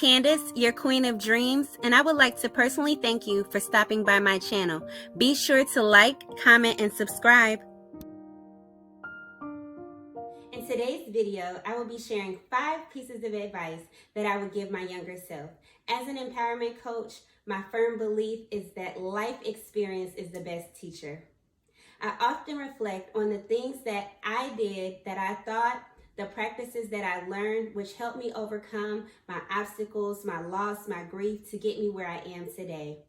Candace, your queen of dreams, and I would like to personally thank you for stopping by my channel. Be sure to like, comment, and subscribe. In today's video, I will be sharing 5 pieces of advice that I would give my younger self. As an empowerment coach, my firm belief is that life experience is the best teacher. I often reflect on the things that I did that I thought, the practices that I learned, which helped me overcome my obstacles, my loss, my grief to get me where I am today.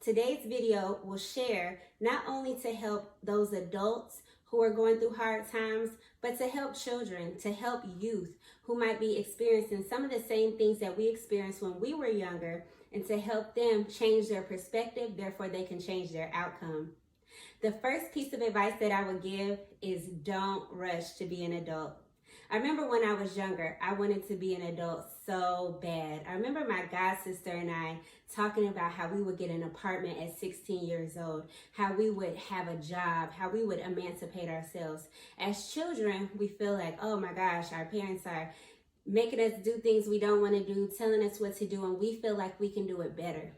Today's video will share not only to help those adults who are going through hard times, but to help children, to help youth who might be experiencing some of the same things that we experienced when we were younger, and to help them change their perspective, therefore they can change their outcome. The first piece of advice that I would give is don't rush to be an adult. I remember when I was younger, I wanted to be an adult so bad. I remember my god sister and I talking about how we would get an apartment at 16 years old, how we would have a job, how we would emancipate ourselves. As children, we feel like, oh my gosh, our parents are making us do things we don't want to do, telling us what to do, and we feel like we can do it better.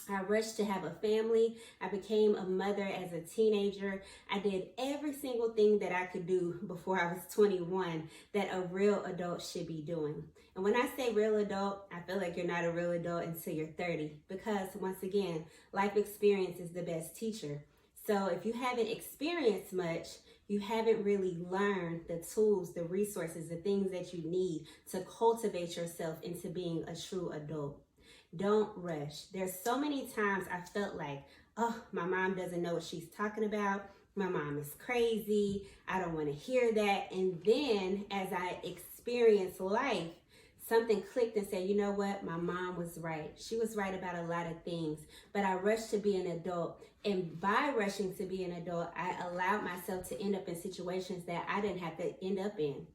I rushed to have a family. I became a mother as a teenager. I did every single thing that I could do before I was 21 that a real adult should be doing. And when I say real adult, I feel like you're not a real adult until you're 30, because once again, life experience is the best teacher. So if you haven't experienced much, you haven't really learned the tools, the resources, the things that you need to cultivate yourself into being a true adult. Don't rush. There's so many times I felt like, oh, my mom doesn't know what she's talking about. My mom is crazy. I don't want to hear that. And then as I experienced life, something clicked and said, you know what? My mom was right. She was right about a lot of things, but I rushed to be an adult. And by rushing to be an adult, I allowed myself to end up in situations that I didn't have to end up in.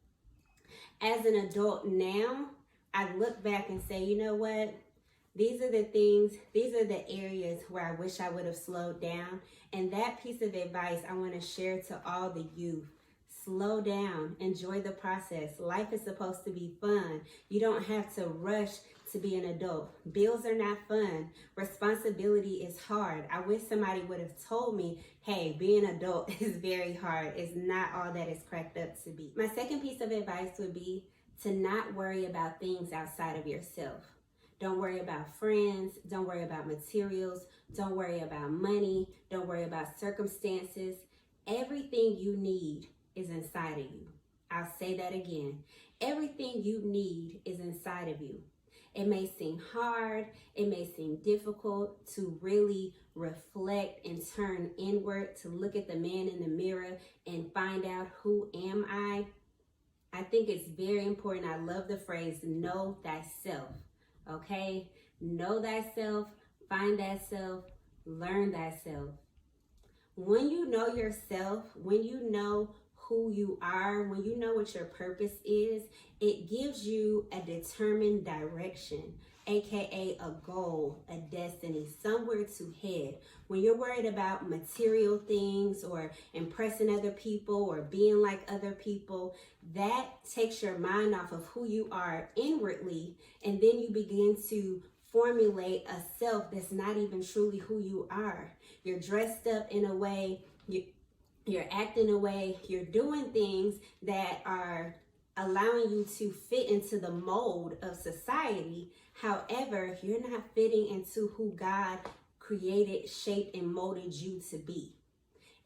As an adult now, I look back and say, you know what? These are the things, these are the areas where I wish I would have slowed down. And that piece of advice I want to share to all the youth. Slow down, enjoy the process. Life is supposed to be fun. You don't have to rush to be an adult. Bills are not fun. Responsibility is hard. I wish somebody would have told me, hey, being an adult is very hard. It's not all that it's cracked up to be. My second piece of advice would be to not worry about things outside of yourself. Don't worry about friends. Don't worry about materials. Don't worry about money. Don't worry about circumstances. Everything you need is inside of you. I'll say that again. Everything you need is inside of you. It may seem hard. It may seem difficult to really reflect and turn inward, to look at the man in the mirror and find out, who am I? I think it's very important. I love the phrase, know thyself. Okay, know thyself, find thyself, learn thyself. When you know yourself, when you know who you are, when you know what your purpose is, it gives you a determined direction, aka a goal, a destiny, somewhere to head. When you're worried about material things or impressing other people or being like other people, that takes your mind off of who you are inwardly, and then you begin to formulate a self that's not even truly who you are. You're dressed up in a way, you're acting a way, you're doing things that are allowing you to fit into the mold of society. However, you're not fitting into who God created, shaped, and molded you to be.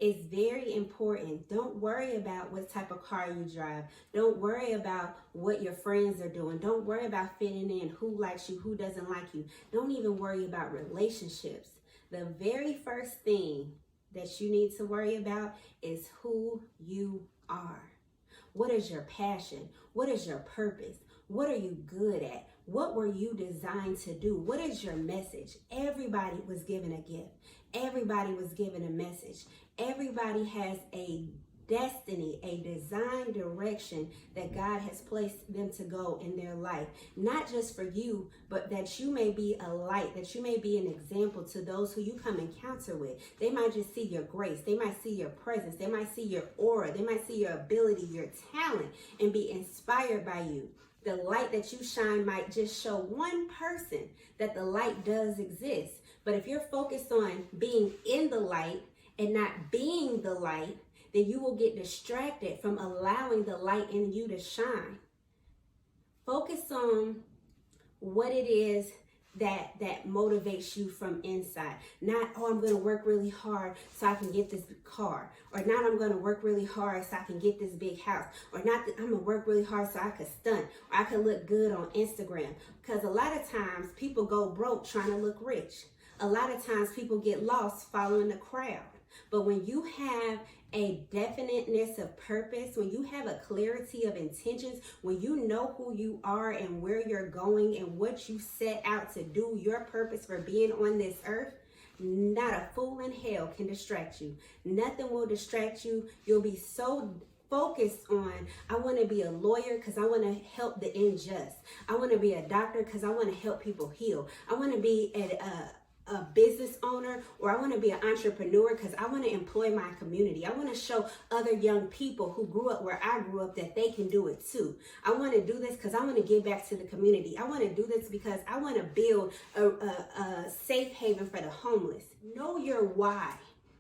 It's very important. Don't worry about what type of car you drive. Don't worry about what your friends are doing. Don't worry about fitting in, who likes you, who doesn't like you. Don't even worry about relationships. The very first thing that you need to worry about is who you are. What is your passion? What is your purpose? What are you good at? What were you designed to do? What is your message? Everybody was given a gift. Everybody was given a message. Everybody has a destiny, a design direction that God has placed them to go in their life. Not just for you, but that you may be a light, that you may be an example to those who you come encounter with. They might just see your grace. They might see your presence. They might see your aura. They might see your ability, your talent, and be inspired by you. The light that you shine might just show one person that the light does exist. But if you're focused on being in the light and not being the light, then you will get distracted from allowing the light in you to shine. Focus on what it is that motivates you from inside. Not, oh, I'm going to work really hard so I can get this car. Or not, I'm going to work really hard so I can get this big house. Or not, that I'm going to work really hard so I can stunt. Or I can look good on Instagram. Because a lot of times people go broke trying to look rich. A lot of times people get lost following the crowd. But when you have a definiteness of purpose, when you have a clarity of intentions, when you know who you are and where you're going and what you set out to do, your purpose for being on this earth, not a fool in hell can distract you. Nothing will distract you. You'll be so focused on, I want to be a lawyer because I want to help the unjust. I want to be a doctor because I want to help people heal. I want to be a business owner, or I want to be an entrepreneur because I want to employ my community. I want to show other young people who grew up where I grew up that they can do it too. I want to do this because I want to give back to the community. I want to do this because I want to build a safe haven for the homeless. Know your why.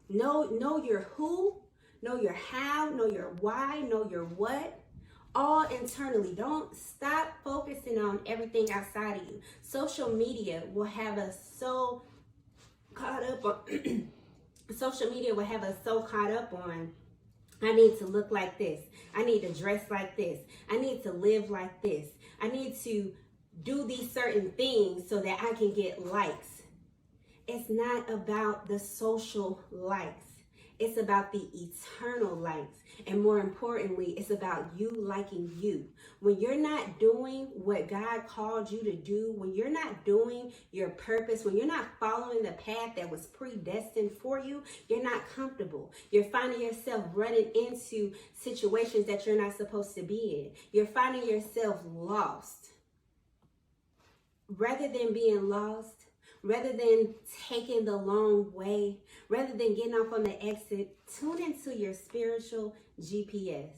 Know your who. Know your how. Know your why. Know your what. All internally. Don't stop focusing on everything outside of you. Social media will have us so caught up on social media will have us so caught up on, I need to look like this. I need to dress like this. I need to live like this. I need to do these certain things so that I can get likes. It's not about the social likes. It's about the eternal likes. And more importantly, it's about you liking you. When you're not doing what God called you to do, when you're not doing your purpose, when you're not following the path that was predestined for you, you're not comfortable. You're finding yourself running into situations that you're not supposed to be in. You're finding yourself lost. Rather than being lost, rather than taking the long way, rather than getting off on the exit, tune into your spiritual GPS.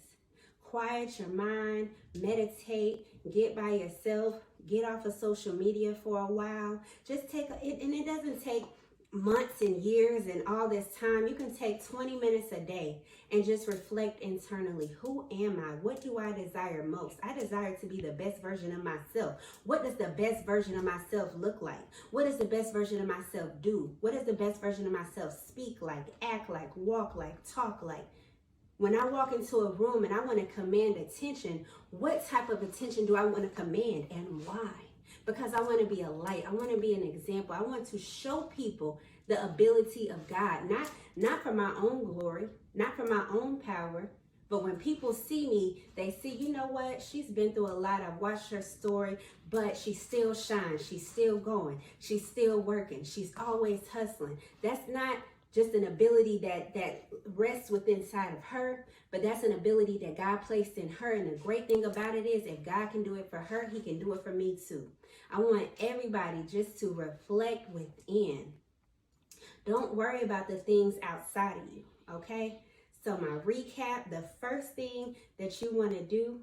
Quiet your mind, meditate, get by yourself, get off of social media for a while. Just take it, and it doesn't take months and years and all this time. You can take 20 minutes a day and just reflect internally. Who am I? What do I desire most? I desire to be the best version of myself. What does the best version of myself look like? What does the best version of myself do? What does the best version of myself speak like, act like, walk like, talk like? When I walk into a room and I want to command attention, what type of attention do I want to command and why? Because I want to be a light. I want to be an example. I want to show people the ability of God, not for my own glory, not for my own power, but when people see me, they see, you know what? She's been through a lot. I've watched her story, but she still shines. She's still going. She's still working. She's always hustling. That's not just an ability that rests within inside of her, but that's an ability that God placed in her. And the great thing about it is, if God can do it for her, he can do it for me too. I want everybody just to reflect within. Don't worry about the things outside of you, okay? So my recap, the first thing that you want to do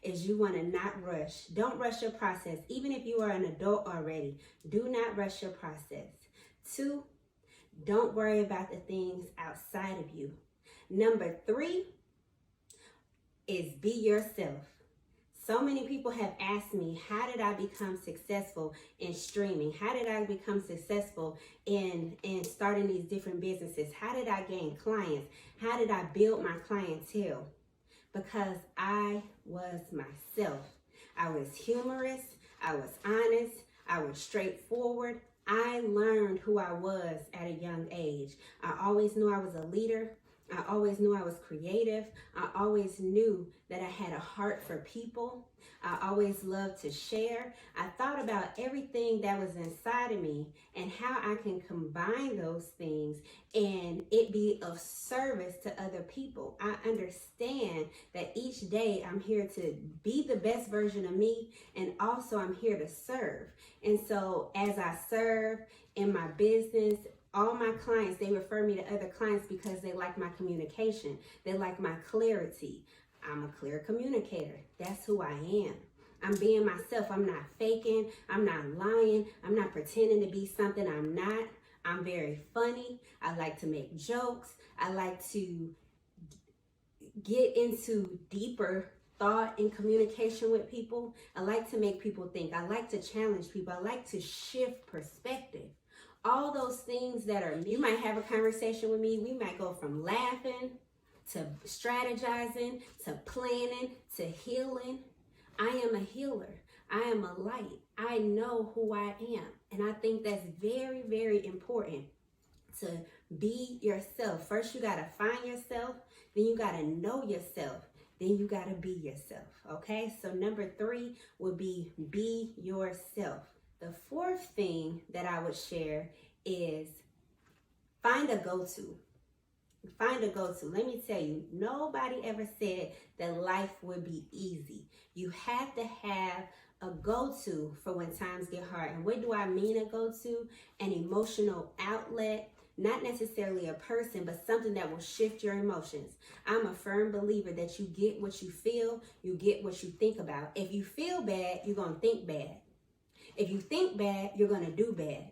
is you want to not rush. Don't rush your process. Even if you are an adult already, do not rush your process. 2, don't worry about the things outside of you. Number 3 is be yourself. So many people have asked me, how did I become successful in streaming? How did I become successful in starting these different businesses? How did I gain clients? How did I build my clientele? Because I was myself. I was humorous. I was honest. I was straightforward. I learned who I was at a young age. I always knew I was a leader. I always knew I was creative. I always knew that I had a heart for people. I always loved to share. I thought about everything that was inside of me and how I can combine those things and it be of service to other people. I understand that each day I'm here to be the best version of me, and also I'm here to serve. And so as I serve in my business, all my clients, they refer me to other clients because they like my communication. They like my clarity. I'm a clear communicator. That's who I am. I'm being myself. I'm not faking. I'm not lying. I'm not pretending to be something I'm not. I'm very funny. I like to make jokes. I like to get into deeper thought and communication with people. I like to make people think. I like to challenge people. I like to shift perspective. All those things that are, you might have a conversation with me. We might go from laughing to strategizing to planning to healing. I am a healer. I am a light. I know who I am. And I think that's very, very important to be yourself. First, you got to find yourself. Then you got to know yourself. Then you got to be yourself. Okay. So number 3 would be yourself. The fourth thing that I would share is find a go-to. Find a go-to. Let me tell you, nobody ever said that life would be easy. You have to have a go-to for when times get hard. And what do I mean a go-to? An emotional outlet. Not necessarily a person, but something that will shift your emotions. I'm a firm believer that you get what you feel, you get what you think about. If you feel bad, you're going to think bad. If you think bad, you're going to do bad.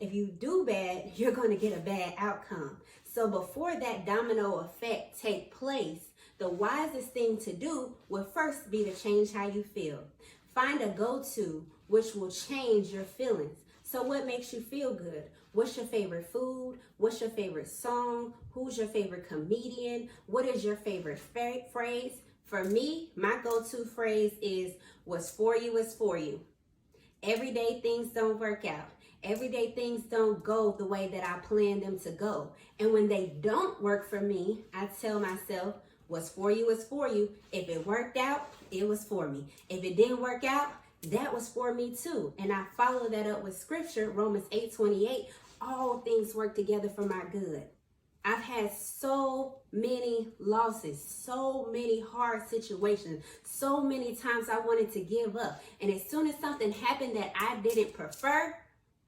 If you do bad, you're going to get a bad outcome. So before that domino effect take place, the wisest thing to do would first be to change how you feel. Find a go-to which will change your feelings. So what makes you feel good? What's your favorite food? What's your favorite song? Who's your favorite comedian? What is your favorite phrase? For me, my go-to phrase is, what's for you is for you. Everyday things don't work out. Everyday things don't go the way that I planned them to go. And when they don't work for me, I tell myself, what's for you is for you. If it worked out, it was for me. If it didn't work out, that was for me too. And I follow that up with scripture, Romans 8:28. All things work together for my good. I've had so many losses, so many hard situations, so many times I wanted to give up. And as soon as something happened that I didn't prefer,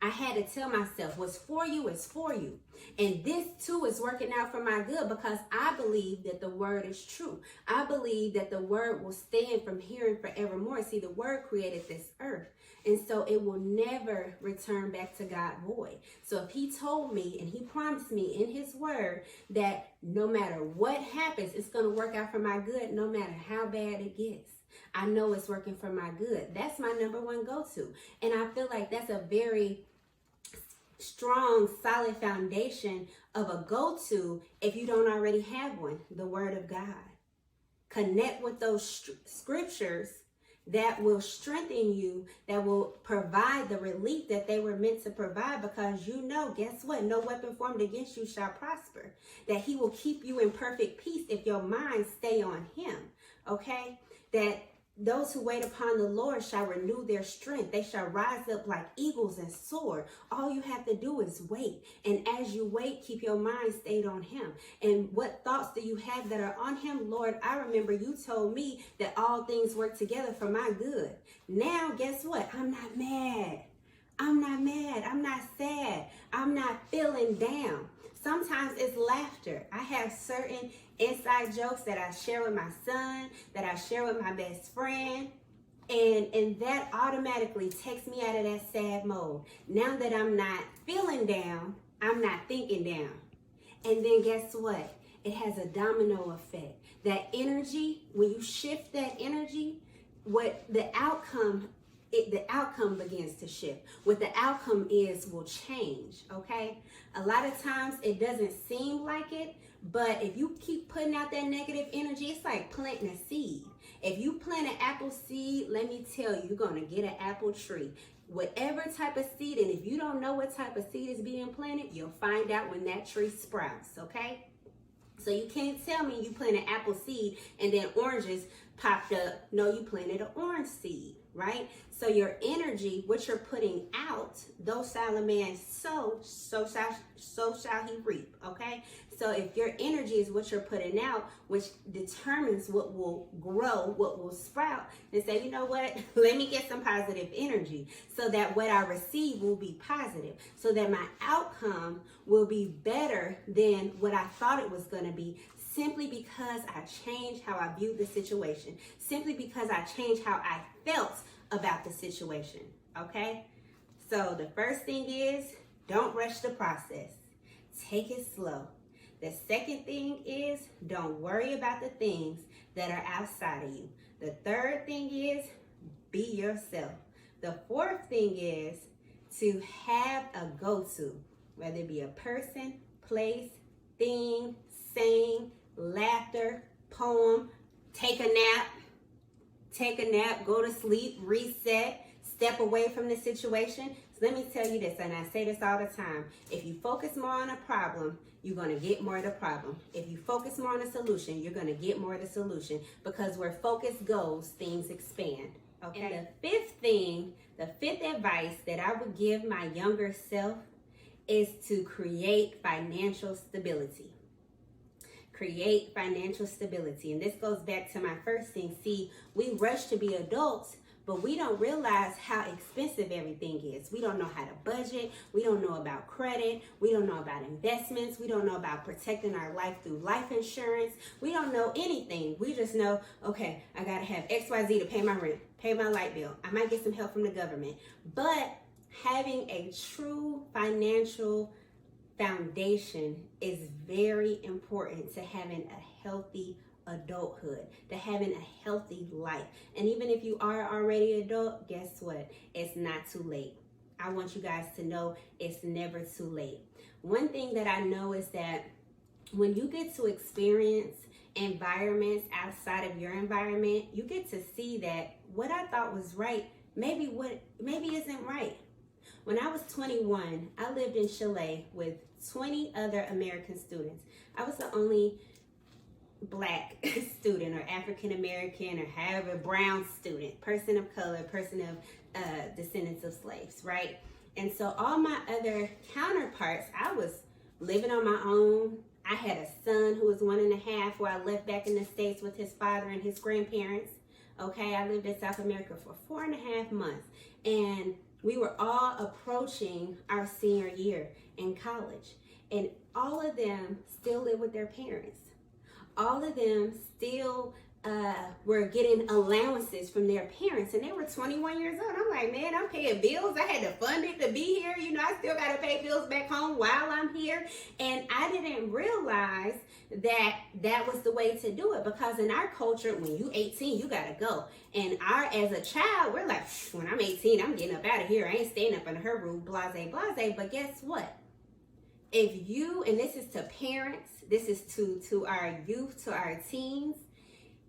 I had to tell myself, what's for you is for you. And this too is working out for my good because I believe that the word is true. I believe that the word will stand from here and forevermore. See, the word created this earth. And so it will never return back to God void. So if he told me and he promised me in his word that no matter what happens, it's going to work out for my good, no matter how bad it gets. I know it's working for my good. That's my number one go-to. And I feel like that's a very strong, solid foundation of a go-to if you don't already have one, the word of God. Connect with those scriptures that will strengthen you, that will provide the relief that they were meant to provide, because you know, guess what? No weapon formed against you shall prosper. That he will keep you in perfect peace if your mind stay on him, okay? That those who wait upon the Lord shall renew their strength. They shall rise up like eagles and soar. All you have to do is wait. And as you wait, keep your mind stayed on him. And what thoughts do you have that are on him? Lord, I remember you told me that all things work together for my good. Now, guess what? I'm not mad. I'm not mad. I'm not sad. I'm not feeling down. Sometimes it's laughter. I have certain inside jokes that I share with my son, that I share with my best friend, and that automatically takes me out of that sad mode. Now that I'm not feeling down, I'm not thinking down. And then guess what? It has a domino effect. That energy, when you shift that energy, what the outcome begins to shift. What the outcome is will change, okay? A lot of times it doesn't seem like it, but if you keep putting out that negative energy, it's like planting a seed. If you plant an apple seed, let me tell you, you're going to get an apple tree. Whatever type of seed, and if you don't know what type of seed is being planted, you'll find out when that tree sprouts, okay? So you can't tell me you planted an apple seed and then oranges popped up. No, you planted an orange seed, right? So your energy, what you're putting out, though shall a man sow, so shall he reap, okay? So if your energy is what you're putting out, which determines what will grow, what will sprout, then say, you know what, let me get some positive energy so that what I receive will be positive, so that my outcome will be better than what I thought it was going to be, simply because I changed how I viewed the situation, simply because I changed how I felt about the situation, okay? So the first thing is, don't rush the process. Take it slow. The second thing is, don't worry about the things that are outside of you. The third thing is, be yourself. The fourth thing is to have a go-to, whether it be a person, place, thing, saying, laughter, poem, take a nap, go to sleep, reset, step away from the situation. So let me tell you this, and I say this all the time. If you focus more on a problem, you're going to get more of the problem. If you focus more on a solution, you're going to get more of the solution, because where focus goes, things expand. Okay. And the fifth advice that I would give my younger self is to create financial stability. Create financial stability. And this goes back to my first thing. See, we rush to be adults, but we don't realize how expensive everything is. We don't know how to budget. We don't know about credit. We don't know about investments. We don't know about protecting our life through life insurance. We don't know anything. We just know, okay, I got to have XYZ to pay my rent, pay my light bill. I might get some help from the government. But having a true financial foundation is very important to having a healthy adulthood, to having a healthy life. And even if you are already adult, guess what? It's not too late. I want you guys to know it's never too late. One thing that I know is that when you get to experience environments outside of your environment, you get to see that what I thought was right maybe isn't right. When I was 21, I lived in Chile with 20 other American students. I was the only Black student, or African American, or however, brown student, person of color, person of descendants of slaves, right? And so all my other counterparts, I was living on my own. I had a son who was 1.5 who I left back in the States with his father and his grandparents. Okay, I lived in South America for 4.5 months, and we were all approaching our senior year in college, and all of them still live with their parents. All of them still were getting allowances from their parents, and they were 21 years old. I'm like, man, I'm paying bills. I had to fund it to be here. You know, I still got to pay bills back home while I'm here. And I didn't realize that that was the way to do it, because in our culture, when you 18, you got to go. And as a child, we're like, when I'm 18, I'm getting up out of here. I ain't staying up under her roof, blase, blase. But guess what? If you, and this is to parents, this is to our youth, to our teens,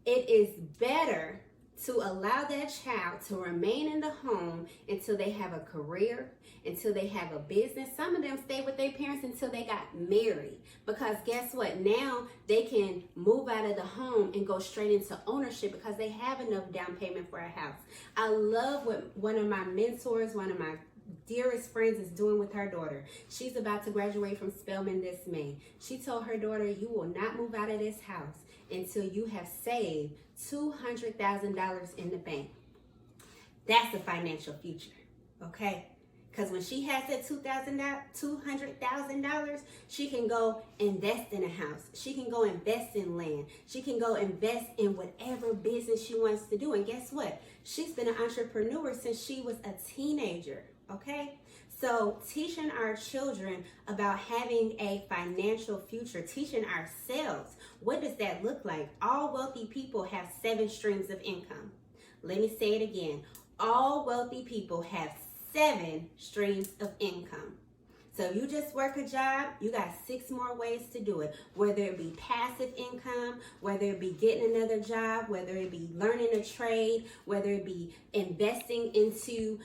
it is better to allow that child to remain in the home until they have a career, until they have a business. Some of them stay with their parents until they got married, because guess what? Now they can move out of the home and go straight into ownership because they have enough down payment for a house. I love what one of my mentors, one of my dearest friends is doing with her daughter. She's about to graduate from Spelman this May. She told her daughter, you will not move out of this house until you have saved $200,000 in the bank. That's a financial future, okay? Because when she has that $200,000, she can go invest in a house. She can go invest in land. She can go invest in whatever business she wants to do. And guess what? She's been an entrepreneur since she was a teenager, okay? So teaching our children about having a financial future, teaching ourselves, what does that look like? All wealthy people have 7 streams of income. Let me say it again. All wealthy people have 7 streams of income. So if you just work a job, you got 6 more ways to do it. Whether it be passive income, whether it be getting another job, whether it be learning a trade, whether it be investing into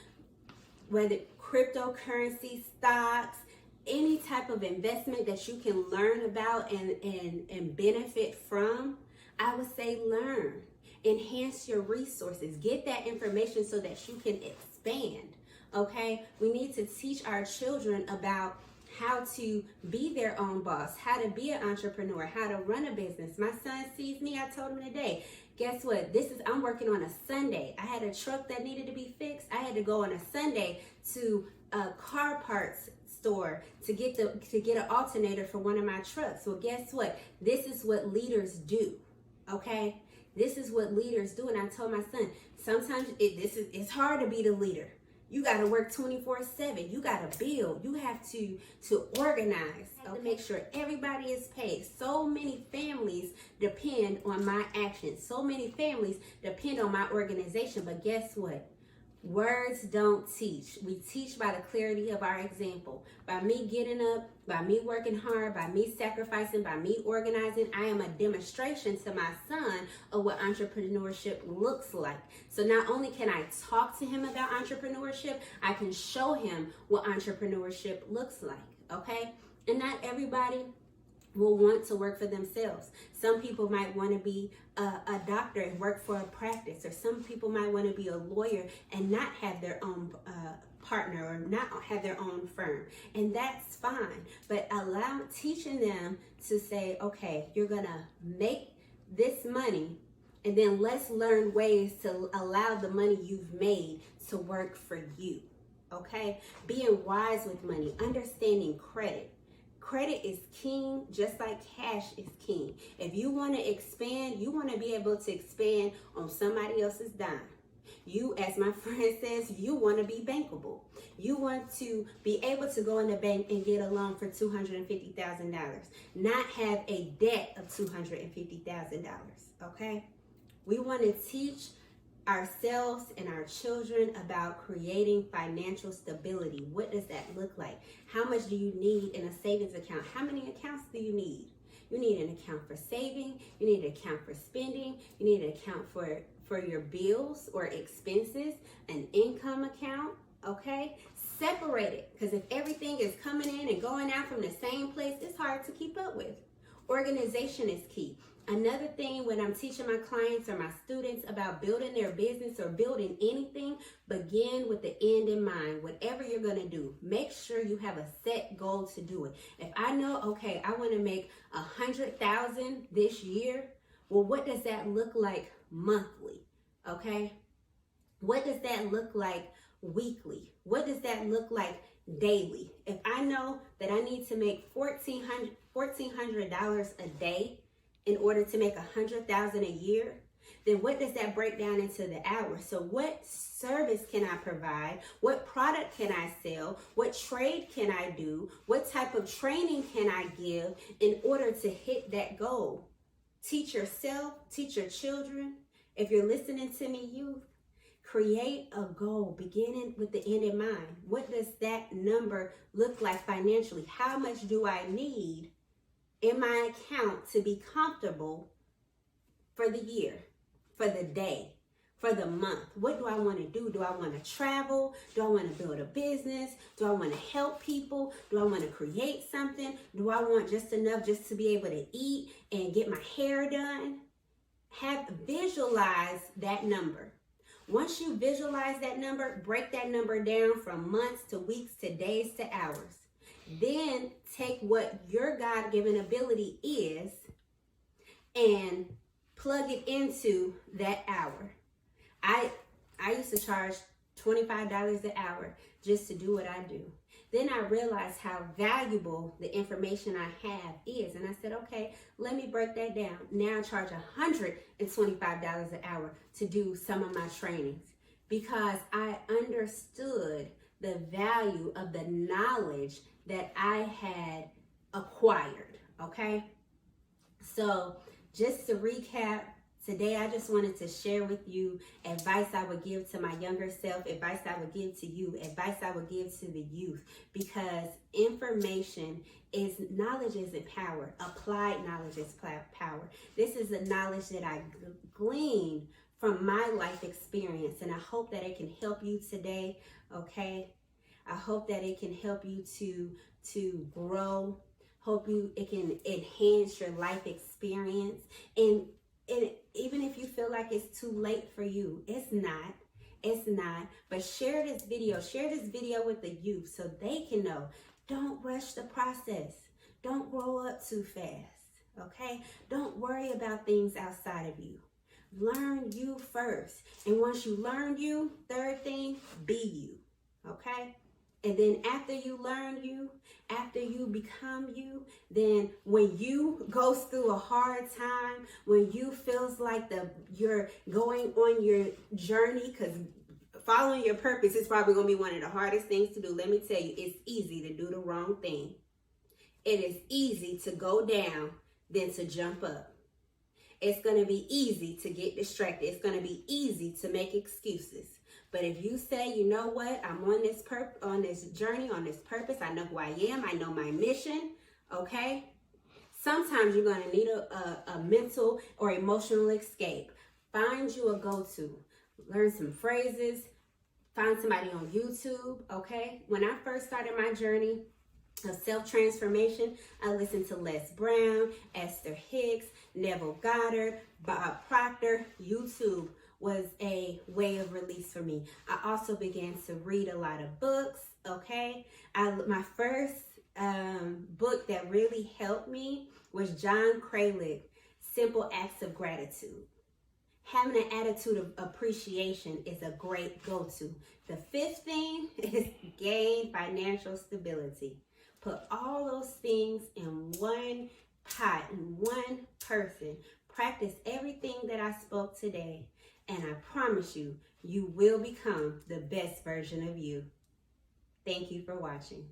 cryptocurrency, stocks, any type of investment that you can learn about and benefit from, I would say learn. Enhance your resources. Get that information so that you can expand. Okay, we need to teach our children about how to be their own boss, how to be an entrepreneur, how to run a business. My son sees me, I told him today, Guess what? I'm working on a Sunday. I had a truck that needed to be fixed. I had to go on a Sunday to a car parts store to get an alternator for one of my trucks. Well, guess what? This is what leaders do. Okay? This is what leaders do. And I told my son, sometimes it's hard to be the leader. You got to work 24/7. You got to build. You have to organize. To make sure everybody is paid. So many families depend on my actions. So many families depend on my organization. But guess what? Words don't teach. We teach by the clarity of our example. By me getting up, by me working hard, by me sacrificing, by me organizing, I am a demonstration to my son of what entrepreneurship looks like. So not only can I talk to him about entrepreneurship, I can show him what entrepreneurship looks like, okay? And not everybody will want to work for themselves. Some people might want to be a doctor and work for a practice, or some people might want to be a lawyer and not have their own partner or not have their own firm, and that's fine. But teaching them to say, okay, you're gonna make this money, and then let's learn ways to allow the money you've made to work for you. Okay, being wise with money, understanding credit. Credit is king, just like cash is king. If you want to expand, you want to be able to expand on somebody else's dime. You, as my friend says, you want to be bankable. You want to be able to go in the bank and get a loan for $250,000, not have a debt of $250,000, okay? We want to teach ourselves and our children about creating financial stability. What does that look like? How much do you need in a savings account? How many accounts do you need? You need an account for saving. You need an account for spending. You need an account for your bills or expenses, an income account, okay? Separate it, because if everything is coming in and going out from the same place, it's hard to keep up with. Organization is key. Another thing when I'm teaching my clients or my students about building their business or building anything, begin with the end in mind. Whatever you're going to do, make sure you have a set goal to do it. If I know, okay, I want to make $100,000 this year, well, what does that look like monthly? Okay? What does that look like weekly? What does that look like daily? If I know that I need to make $1,400 a day in order to make $100,000 a year, then what does that break down into the hours? So what service can I provide? What product can I sell? What trade can I do? What type of training can I give in order to hit that goal? Teach yourself, teach your children. If you're listening to me, youth, create a goal beginning with the end in mind. What does that number look like financially? How much do I need in my account to be comfortable for the year, for the day, for the month? What do I want to do? Do I want to travel? Do I want to build a business? Do I want to help people? Do I want to create something? Do I want just enough just to be able to eat and get my hair done? Visualize that number. Once you visualize that number, break that number down from months to weeks to days to hours. Then take what your God-given ability is and plug it into that hour. I used to charge $25 an hour just to do what I do. Then I realized how valuable the information I have is. And I said, okay, let me break that down. Now I charge $125 an hour to do some of my trainings because I understood the value of the knowledge that I had acquired, okay? So just to recap, today I just wanted to share with you advice I would give to my younger self, advice I would give to you, advice I would give to the youth, because knowledge is power. Applied knowledge is power. This is the knowledge that I gleaned from my life experience, and I hope that it can help you today, okay? I hope that it can help you to grow. It can enhance your life experience. And even if you feel like it's too late for you, it's not. But share this video with the youth so they can know. Don't rush the process. Don't grow up too fast, okay? Don't worry about things outside of you. learn you first. And once you learn you, third thing, be you. Okay? And then after you learn you, after you become you, then when you goes through a hard time, when you feels like you're going on your journey, because following your purpose is probably going to be one of the hardest things to do. Let me tell you, it's easy to do the wrong thing. It is easy to go down than to jump up. It's going to be easy to get distracted. It's going to be easy to make excuses. But if you say, you know what, I'm on this journey, on this purpose, I know who I am, I know my mission, okay? Sometimes you're going to need a mental or emotional escape. Find you a go-to. Learn some phrases. Find somebody on YouTube, okay? When I first started my journey of self-transformation, I listened to Les Brown, Esther Hicks, Neville Goddard, Bob Proctor. YouTube was a way of release for me. I also began to read a lot of books, okay? My first book that really helped me was John Kralik, Simple Acts of Gratitude. Having an attitude of appreciation is a great go-to. The fifth thing is gain financial stability. Put all those things in one pot, in one person. Practice everything that I spoke today. And I promise you, you will become the best version of you. Thank you for watching.